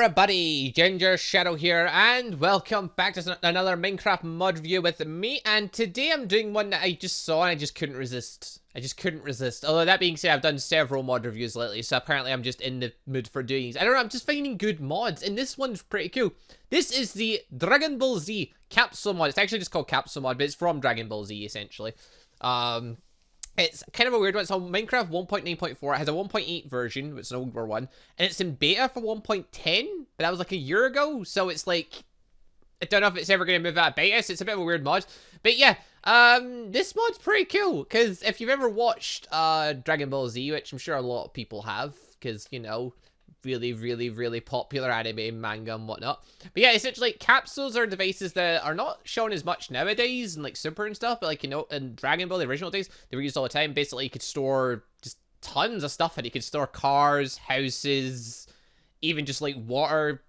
everybody, Gingershadow here, and welcome back to another Minecraft mod review with me. And today I'm doing one that I just saw and I just couldn't resist. Although that being said, I've done several mod reviews lately, so apparently I'm just in the mood for doing these. I don't know, I'm just finding good mods, and this one's pretty cool. This is the Dragon Ball Z Capsule mod. It's actually just called Capsule mod, but it's from Dragon Ball Z, essentially. It's kind of a weird one. So Minecraft 1.9.4, it has a 1.8 version, which is an older one, and it's in beta for 1.10, but that was like a year ago, so it's like, I don't know if it's ever going to move out of beta, so it's a bit of a weird mod. But yeah, this mod's pretty cool, because if you've ever watched Dragon Ball Z, which I'm sure a lot of people have, because, you know, really popular anime, manga, and whatnot. But yeah, essentially, capsules are devices that are not shown as much nowadays, and like Super and stuff, but like, you know, in Dragon Ball, the original days, they were used all the time. Basically, you could store just tons of stuff, and you could store cars, houses, even just like water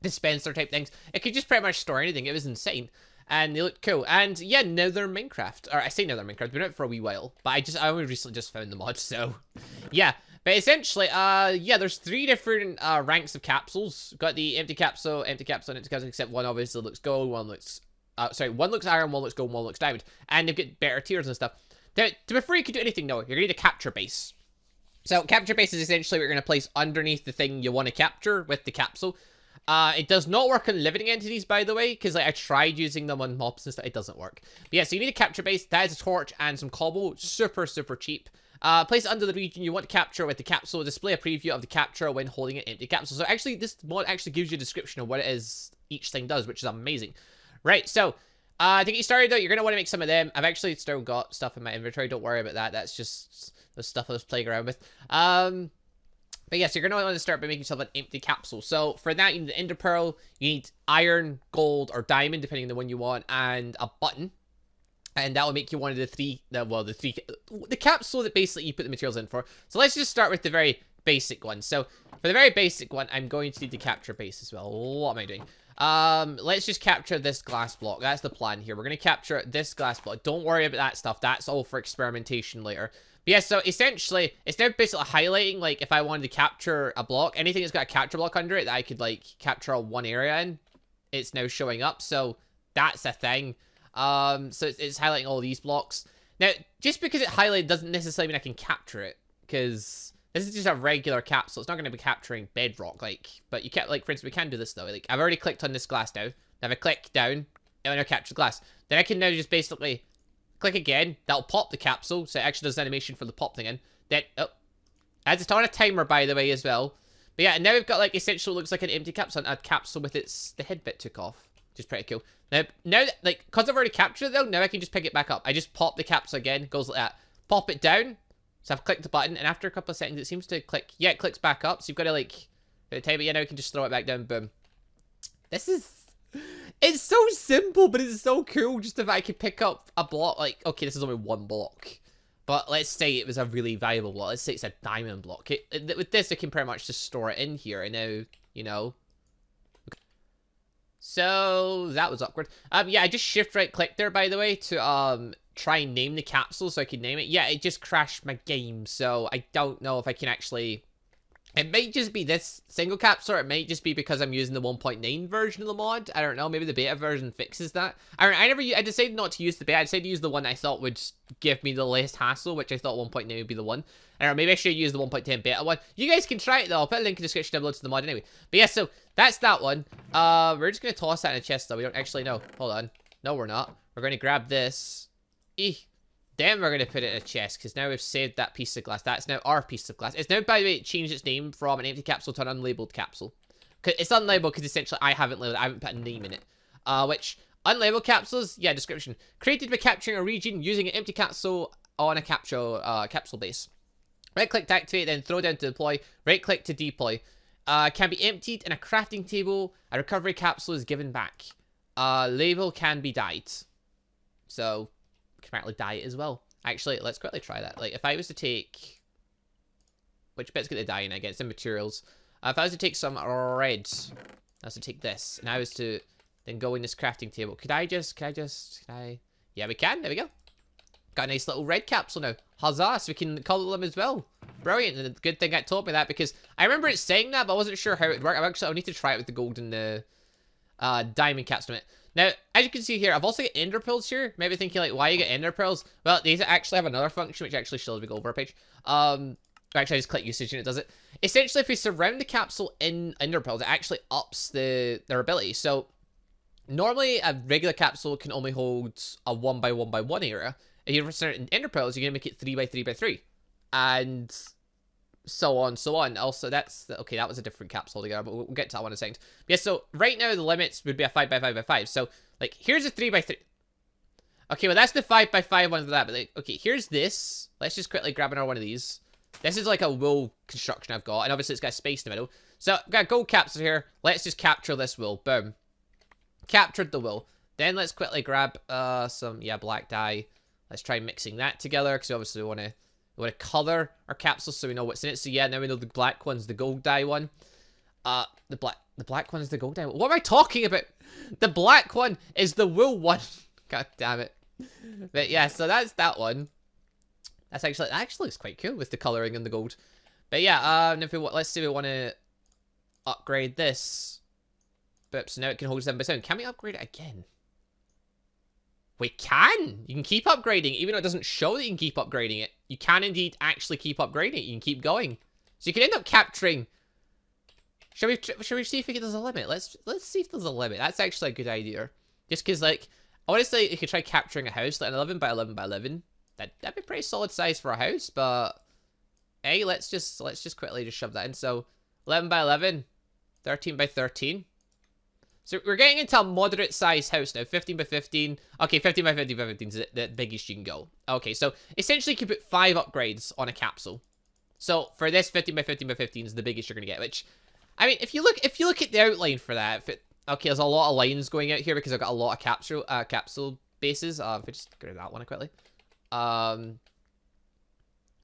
dispenser type things. It could just pretty much store anything. It was insane. And they looked cool. And yeah, now they're Minecraft. Or I say now they're Minecraft, they've been out for a wee while. But I only recently just found the mod, so yeah. But essentially, yeah, there's 3 different ranks of capsules. We've got the empty capsule, and empty capsule, except one obviously looks gold, one looks, one looks iron, one looks gold, one looks diamond. And they've got better tiers and stuff. Now, before you can do anything, though, you're going to need a capture base. So, capture base is essentially what you're going to place underneath the thing you want to capture with the capsule. It does not work on living entities, by the way, because like, I tried using them on mobs and stuff. It doesn't work. But yeah, so you need a capture base. That is a torch and some cobble. Super cheap. Place it under the region you want to capture with the capsule. Display a preview of the capture when holding an empty capsule. So actually, this mod actually gives you a description of what it is each thing does, which is amazing. Right, so, to get you started, though, you're going to want to make some of them. I've actually still got stuff in my inventory. Don't worry about that. That's just the stuff I was playing around with. But yes, you're going to want to start by making yourself an empty capsule. So, for that, you need the ender pearl, you need iron, gold, or diamond, depending on the one you want, and a button. And that will make you one of the capsule that basically you put the materials in for. So let's just start with the very basic one. So for the very basic one, I'm going to need the capture base as well. What am I doing? Let's just capture this glass block. That's the plan here. We're going to capture this glass block. Don't worry about that stuff. That's all for experimentation later. But yeah, so essentially, it's now basically highlighting, like, if I wanted to capture a block, anything that's got a capture block under it that I could, like, capture one area in, it's now showing up. So that's a thing. So it's highlighting all these blocks. Now, just because it highlighted doesn't necessarily mean I can capture it, because this is just a regular capsule. It's not going to be capturing bedrock, like, but you can't, like, for instance, we can do this, though. Like, I've already clicked on this glass now. Now, if I click down, it'll now capture glass. Then I can now just basically click again. That'll pop the capsule, so it actually does animation for the pop thing in. Then, oh, adds a timer, by the way, as well. But yeah, now we've got, like, essentially looks like an empty capsule, and a capsule with the head bit took off. Which is pretty cool. Now, like, because I've already captured it, though, now I can just pick it back up. I just pop the capsule again, goes like that. Pop it down. So I've clicked the button, and after a couple of seconds, it seems to click. Yeah, it clicks back up, so you've got to, like, time it. Yeah, now you can just throw it back down, boom. This is... It's so simple, but it's so cool. Just if I could pick up a block, like, okay, this is only one block. But let's say it was a really valuable block. Let's say it's a diamond block. With this, I can pretty much just store it in here, and now, you know... So, that was awkward. Yeah, I just shift right click there, by the way, to, try and name the capsule so I can name it. Yeah, it just crashed my game, so I don't know if I can actually... It might just be this single capsule, or it might just be because I'm using the 1.9 version of the mod. I don't know, maybe the beta version fixes that. I decided not to use the beta, I decided to use the one I thought would give me the least hassle, which I thought 1.9 would be the one. I don't know, maybe I should use the 1.10 beta one. You guys can try it though, I'll put a link in the description down below to the mod anyway. But yeah, so, that's that one. We're just gonna toss that in a chest though, we don't actually know. Hold on. No, we're not. We're gonna grab this. Then we're going to put it in a chest, because now we've saved that piece of glass. That's now our piece of glass. It's now, by the way, changed its name from an empty capsule to an unlabeled capsule. It's unlabeled because essentially I haven't labeled it. I haven't put a name in it. Which, unlabeled capsules, yeah, description. Created by capturing a region using an empty capsule on a capsule base. Right-click to activate, then throw down to deploy. Right-click to deploy. Can be emptied in a crafting table. A recovery capsule is given back. Label can be dyed. So... can apparently dye it as well. Actually, let's quickly try that. Like, if I was to take... Which bit's get the dye in, I guess? In materials. If I was to take some red, I was to take this, and I was to then go in this crafting table. Could I... Yeah, we can. There we go. Got a nice little red capsule now. Huzzah! So we can color them as well. Brilliant, and good thing it told me that, because I remember it saying that, but I wasn't sure how it would work. I'll need to try it with the gold and the diamond capsule. Now, as you can see here, I've also got ender pearls here. Maybe thinking like, why you get ender pearls? Well, these actually have another function, which actually shows me go over a page. Actually, I just click usage and it does it. Essentially, if we surround the capsule in ender pearls, it actually ups their ability. So normally, a regular capsule can only hold a 1x1x1 area. If you surround it in ender pearls, you're gonna make it 3x3x3, and so on, so on. Also, that's okay. That was a different capsule together, but we'll get to that one in a second. But yeah, so right now the limits would be a 5x5x5. So like, here's a 3x3. Okay, well that's the 5x5 one for that. But like, okay, here's this. Let's just quickly grab another one of these. This is like a wool construction I've got, and obviously it's got space in the middle. So I've got a gold capsule here. Let's just capture this wool. Boom. Captured the wool. Then let's quickly grab some black dye. Let's try mixing that together, because obviously we want to color our capsules so we know what's in it. So yeah, now we know the black one's the gold dye one. The black one's the gold dye one. What am I talking about? The black one is the wool one. God damn it. But yeah, so that's that one. That actually looks quite cool with the coloring and the gold. But yeah, if let's say we want to upgrade this. But so now it can hold 7x7. Can we upgrade it again? We can! You can keep upgrading, even though it doesn't show that you can keep upgrading it. You can indeed actually keep upgrading it. You can keep going. So you can end up capturing... Shall we see if there's a limit? Let's see if there's a limit. That's actually a good idea. Just because, like, honestly, you could try capturing a house, like an 11x11x11. That'd be pretty solid size for a house, but... Hey, let's just quickly just shove that in. So, 11x11, 13x13. So we're getting into a moderate size house now. 15x15. Okay, 15x15x15 is the biggest you can go. Okay, so essentially you can put 5 upgrades on a capsule. So for this, 15x15x15 is the biggest you're gonna get. Which, I mean, if you look at the outline for that, okay, there's a lot of lines going out here because I've got a lot of capsule bases. If I just go to that one quickly.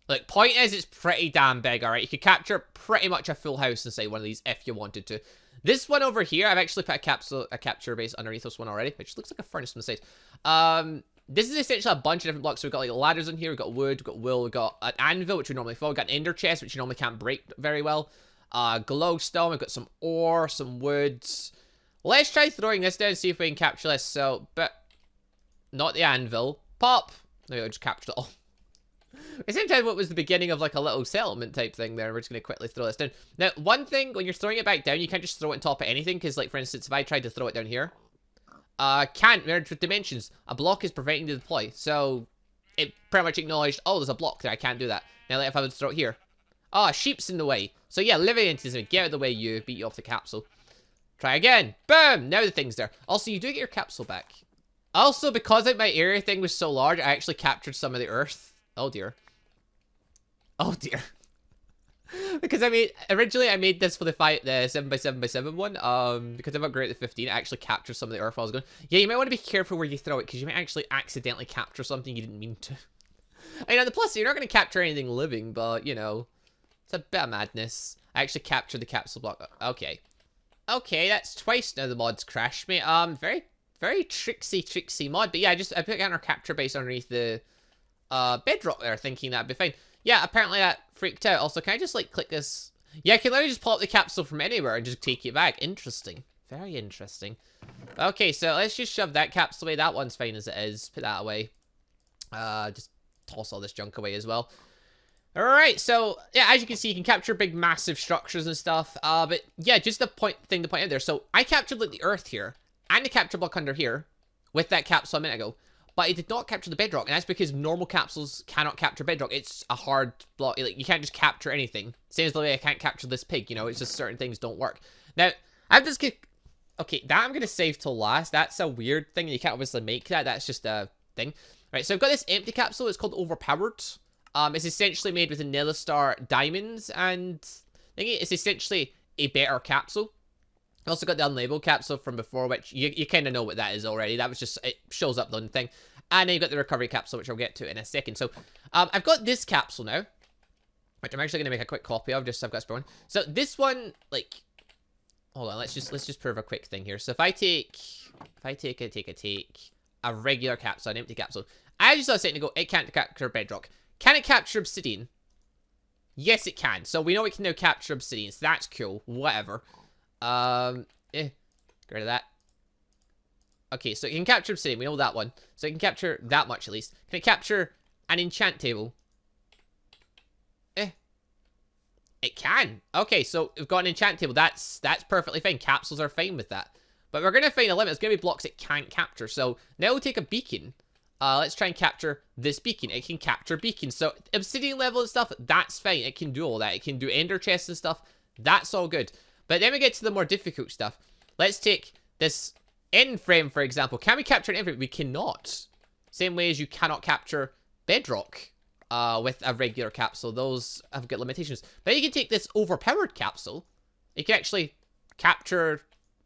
Like, point is, it's pretty damn big. All right, you could capture pretty much a full house inside one of these if you wanted to. This one over here, I've actually put a capture base underneath this one already, which looks like a furnace from the side. This is essentially a bunch of different blocks. So we've got like ladders in here, we've got wood, we've got wool, we've got an anvil, which we normally fill, we've got an ender chest, which you normally can't break very well. Glowstone, we've got some ore, some woods. Let's try throwing this down and see if we can capture this. So, but not the anvil. Pop! No, I just captured it all. Essentially, what was the beginning of like a little settlement type thing there. We're just going to quickly throw this down. Now, one thing, when you're throwing it back down, you can't just throw it on top of anything. Because, like, for instance, if I tried to throw it down here, can't merge with dimensions. A block is preventing the deploy. So, it pretty much acknowledged, oh, there's a block there. I can't do that. Now, like, if I would throw it here. Oh, a sheep's in the way. So, yeah, living into this. Get out of the way, you. Beat you off the capsule. Try again. Boom! Now the thing's there. Also, you do get your capsule back. Also, because my area thing was so large, I actually captured some of the earth. Oh, dear. Oh dear. Because originally I made this for the 7x7x7 one. Because I've upgraded to 15, I actually captured some of the earth while I was going. Yeah, you might want to be careful where you throw it, because you might actually accidentally capture something you didn't mean to. I mean, on the plus, you're not going to capture anything living, but, you know, it's a bit of madness. I actually captured the capsule block. Okay. Okay, that's twice now the mod's crashed me. Very, very tricksy mod. But yeah, I put our capture base underneath the bedrock there, thinking that'd be fine. Yeah, apparently that freaked out. Also, can I just, like, click this? Yeah, I can literally just pull up the capsule from anywhere and just take it back. Interesting. Very interesting. Okay, so let's just shove that capsule away. That one's fine as it is. Put that away. Just toss all this junk away as well. Alright, so, yeah, as you can see, you can capture big, massive structures and stuff. But, yeah, just the point out there. So, I captured, like, the earth here, and the capture block under here, with that capsule a minute ago. But it did not capture the bedrock, and that's because normal capsules cannot capture bedrock. It's a hard block. Like, you can't just capture anything. Same as the way I can't capture this pig, you know? It's just certain things don't work. Now, I'm just gonna... Okay, that I'm gonna save till last. That's a weird thing. You can't obviously make that. That's just a thing. Right, so I've got this empty capsule. It's called Overpowered. It's essentially made with a Nether Star diamonds, and it's essentially a better capsule. I also got the unlabeled capsule from before, which you kind of know what that is already. That was just, it shows up the thing. And then you got the recovery capsule, which I'll get to in a second. So, I've got this capsule now, which I'm actually going to make a quick copy of, just so I've got one. So, this one, like, hold on, let's just prove a quick thing here. So, if I take a regular capsule, an empty capsule, I just saw a second ago, it can't capture bedrock. Can it capture obsidian? Yes, it can. So we know it can now capture obsidian. So that's cool. Whatever. Get rid of that. Okay, so it can capture obsidian. We know that one. So it can capture that much at least. Can it capture an enchant table? It can. Okay, so we've got an enchant table. That's perfectly fine. Capsules are fine with that. But we're going to find a limit. It's going to be blocks it can't capture. So now we'll take a beacon. Let's try and capture this beacon. It can capture beacons. So obsidian level and stuff, that's fine. It can do all that. It can do ender chests and stuff. That's all good. But then we get to the more difficult stuff. Let's take this end frame, for example. Can we capture an end frame? We cannot. Same way as you cannot capture bedrock with a regular capsule. Those have got limitations. But you can take this overpowered capsule. You can actually capture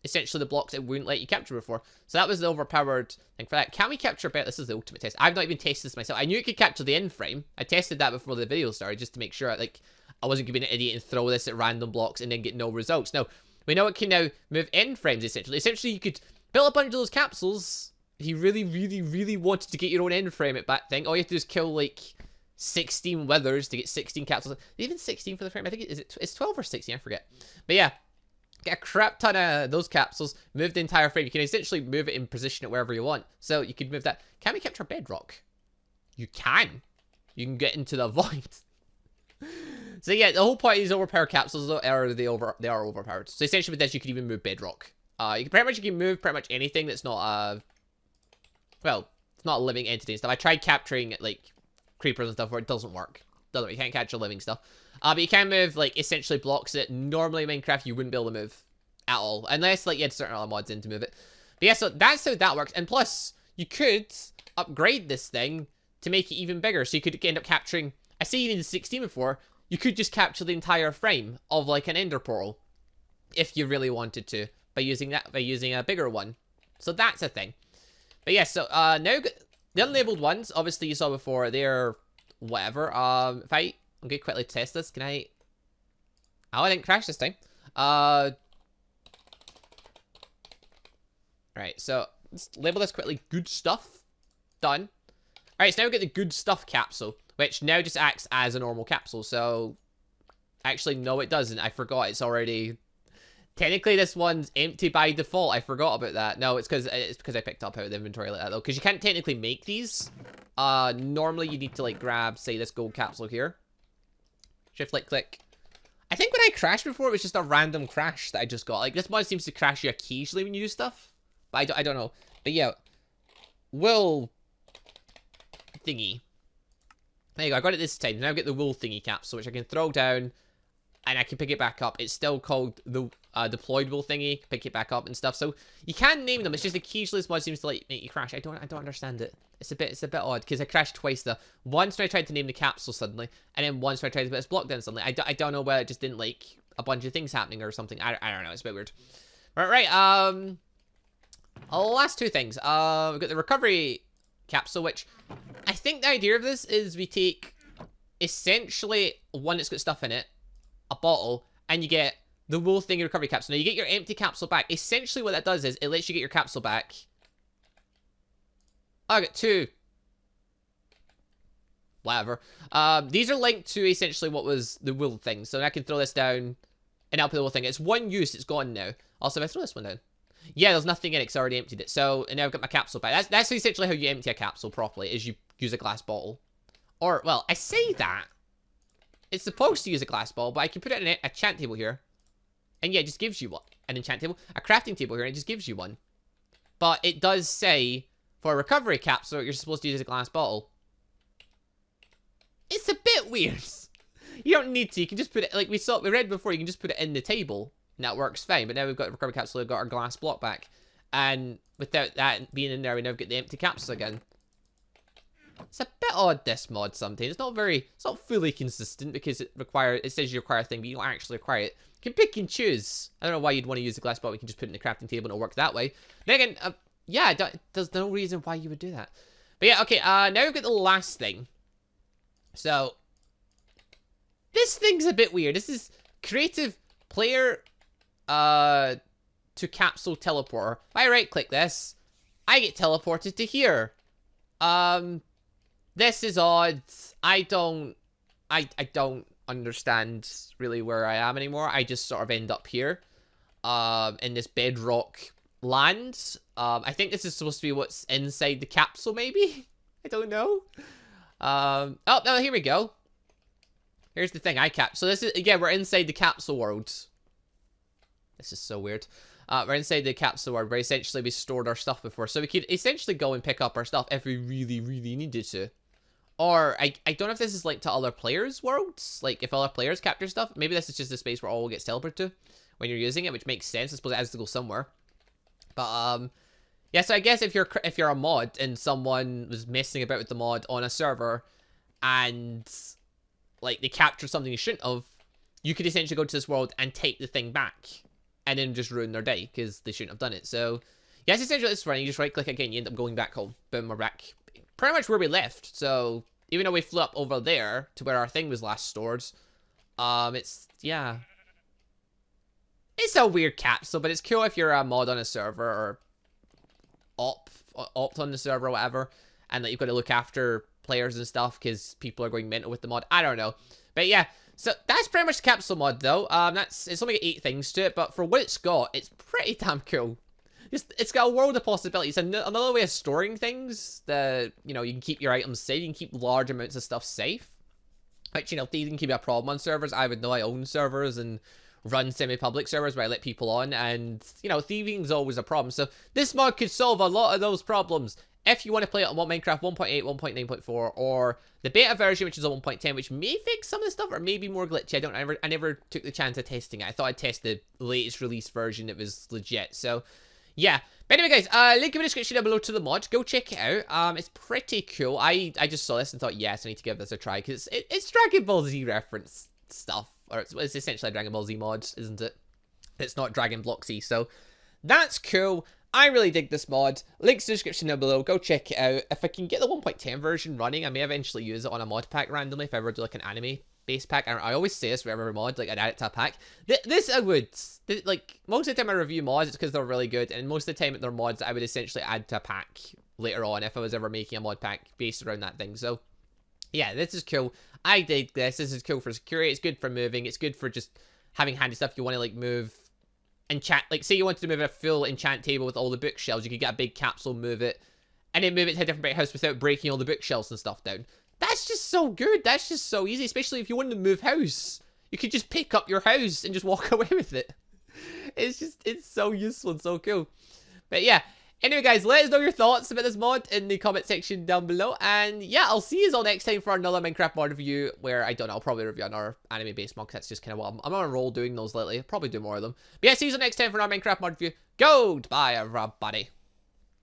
essentially the blocks it wouldn't let you capture before. So that was the overpowered thing for that. Can we capture bed? This is the ultimate test. I've not even tested this myself. I knew it could capture the end frame. I tested that before the video started just to make sure like I wasn't going to be an idiot and throw this at random blocks and then get no results. Now, we know it can now move end frames essentially. Essentially, you could build a bunch of those capsules if you really, really, really wanted to get your own end frame at that thing. All you have to do is kill like 16 withers to get 16 capsules. Even 16 for the frame. I think it's 12 or 16, I forget. But yeah. Get a crap ton of those capsules, move the entire frame. You can essentially move it and position it wherever you want. So you could move that. Can we capture bedrock? You can. You can get into the void. So yeah, the whole point of these overpowered capsules though they are overpowered. So essentially with this, you can even move bedrock. You can move pretty much anything that's not well, it's not a living entity and stuff. I tried capturing like creepers and stuff where it doesn't work. You can't capture living stuff. But you can move, like, essentially blocks that normally in Minecraft you wouldn't be able to move at all. Unless, like, you had certain other mods in to move it. But yeah, so that's how that works. And plus, you could upgrade this thing to make it even bigger. So you could end up capturing, I say you needed 16 before, you could just capture the entire frame of, like, an ender portal. If you really wanted to. By using a bigger one. So that's a thing. But yeah, so, now, the unlabeled ones, obviously you saw before, they're whatever. If I'm going to quickly test this. Can I... Oh, I didn't crash this time. Right, so let's label this quickly. Good stuff. Done. Alright, so now we've got the good stuff capsule, which now just acts as a normal capsule. So, actually, no, it doesn't. I forgot it's already... Technically, this one's empty by default. I forgot about that. No, it's because I picked up out of the inventory like that, though. Because you can't technically make these. Normally, you need to, like, grab, say, this gold capsule here. Shift, right, click. I think when I crashed before, it was just a random crash that I just got. Like, this mod seems to crash you occasionally when you do stuff. But I don't know. But yeah. Wool thingy. There you go. I got it this time. Now I get the wool thingy capsule, which I can throw down. And I can pick it back up. It's still called the deployed wool thingy. Pick it back up and stuff. So you can name them. It's just occasionally this mod seems to like make you crash. I don't understand it. It's a bit odd because I crashed twice though. Once when I tried to name the capsule suddenly, and then once when I tried to put this block down suddenly. I don't know whether it just didn't like a bunch of things happening or something. I don't know. It's a bit weird. Right. Last two things. We've got the recovery capsule, which I think the idea of this is we take essentially one that's got stuff in it. A bottle, and you get the wool thingy recovery capsule. Now, you get your empty capsule back. Essentially, what that does is it lets you get your capsule back. Oh, I got two. Whatever. These are linked to essentially what was the wool thing. So I can throw this down and I'll put the wool thing. It's one use. It's gone now. Also, if I throw this one down. Yeah, there's nothing in it because I already emptied it. So, and now I've got my capsule back. That's essentially how you empty a capsule properly, is you use a glass bottle. Or, well, I say that. It's supposed to use a glass ball, but I can put it in an enchant table here. And yeah, it just gives you one. An enchant table. A crafting table here, and it just gives you one. But it does say, for a recovery capsule, you're supposed to use a glass bottle. It's a bit weird. You don't need to. You can just put it, like we read before, you can just put it in the table. And that works fine. But now we've got a recovery capsule, we've got our glass block back. And without that being in there, we now get the empty capsule again. It's a bit odd, this mod, sometimes. It's not fully consistent because it says you require a thing, but you don't actually require it. You can pick and choose. I don't know why you'd want to use a glass bottle. You can just put it in the crafting table and it'll work that way. Then again, yeah, there's no reason why you would do that. But yeah, okay, now we've got the last thing. So, this thing's a bit weird. This is creative player, to capsule teleporter. If I right click this, I get teleported to here. This is odd. I don't understand really where I am anymore. I just sort of end up here, in this bedrock land. I think this is supposed to be what's inside the capsule, maybe? I don't know. Oh, no, here we go. Here's the thing, so this is, again, we're inside the capsule world. This is so weird. We're inside the capsule world where essentially we stored our stuff before. So we could essentially go and pick up our stuff if we really, really needed to. Or, I don't know if this is linked to other players' worlds. Like, if other players capture stuff. Maybe this is just the space where all gets teleported to when you're using it, which makes sense. I suppose it has to go somewhere. But, yeah, so I guess if you're a mod and someone was messing about with the mod on a server and, like, they captured something you shouldn't have, you could essentially go to this world and take the thing back and then just ruin their day because they shouldn't have done it. So, yeah, it's essentially this running. You just right-click again, you end up going back home. Boom, we're back. Pretty much where we left. So, even though we flew up over there to where our thing was last stored, yeah. It's a weird capsule, but it's cool if you're a mod on a server or opt on the server or whatever, and that you've got to look after players and stuff because people are going mental with the mod. I don't know. But yeah, so that's pretty much the capsule mod though. It's only got 8 things to it, but for what it's got, it's pretty damn cool. It's got a world of possibilities. Another way of storing things that, you know, you can keep your items safe. You can keep large amounts of stuff safe. Which, you know, thieving can be a problem on servers. I would know I own servers and run semi-public servers where I let people on. And, you know, thieving is always a problem. So this mod could solve a lot of those problems. If you want to play it on Minecraft 1.8, 1.9.4, or the beta version, which is on 1.10, which may fix some of the stuff, or maybe more glitchy. I never took the chance of testing it. I thought I'd test the latest release version that was legit. So, yeah. But anyway, guys, link in the description down below to the mod. Go check it out. It's pretty cool. I just saw this and thought, yes, I need to give this a try, because it's Dragon Ball Z reference stuff. Or it's essentially a Dragon Ball Z mod, isn't it? It's not Dragon Block Z. So, that's cool. I really dig this mod. Links in the description down below. Go check it out. If I can get the 1.10 version running, I may eventually use it on a mod pack randomly if I ever do like an anime base pack. I always say this for every mod, like I'd add it to a pack. This I would. Like, most of the time I review mods, it's because they're really good. And most of the time they're mods that I would essentially add to a pack later on if I was ever making a mod pack based around that thing. So, yeah, this is cool. I dig this. This is cool for security. It's good for moving. It's good for just having handy stuff you want to, like, move. Enchant, like, say you wanted to move a full enchant table with all the bookshelves, you could get a big capsule, move it, and then move it to a different bit of house without breaking all the bookshelves and stuff down. That's just so good. That's just so easy, especially if you wanted to move house. You could just pick up your house and just walk away with it. It's so useful and so cool. But yeah, anyway, guys, let us know your thoughts about this mod in the comment section down below. And yeah, I'll see you all next time for another Minecraft mod review where, I don't know, I'll probably review another anime-based mod, because that's just kind of what I'm on a roll doing those lately. I'll probably do more of them. But yeah, see you all next time for another Minecraft mod review. Goodbye, everybody.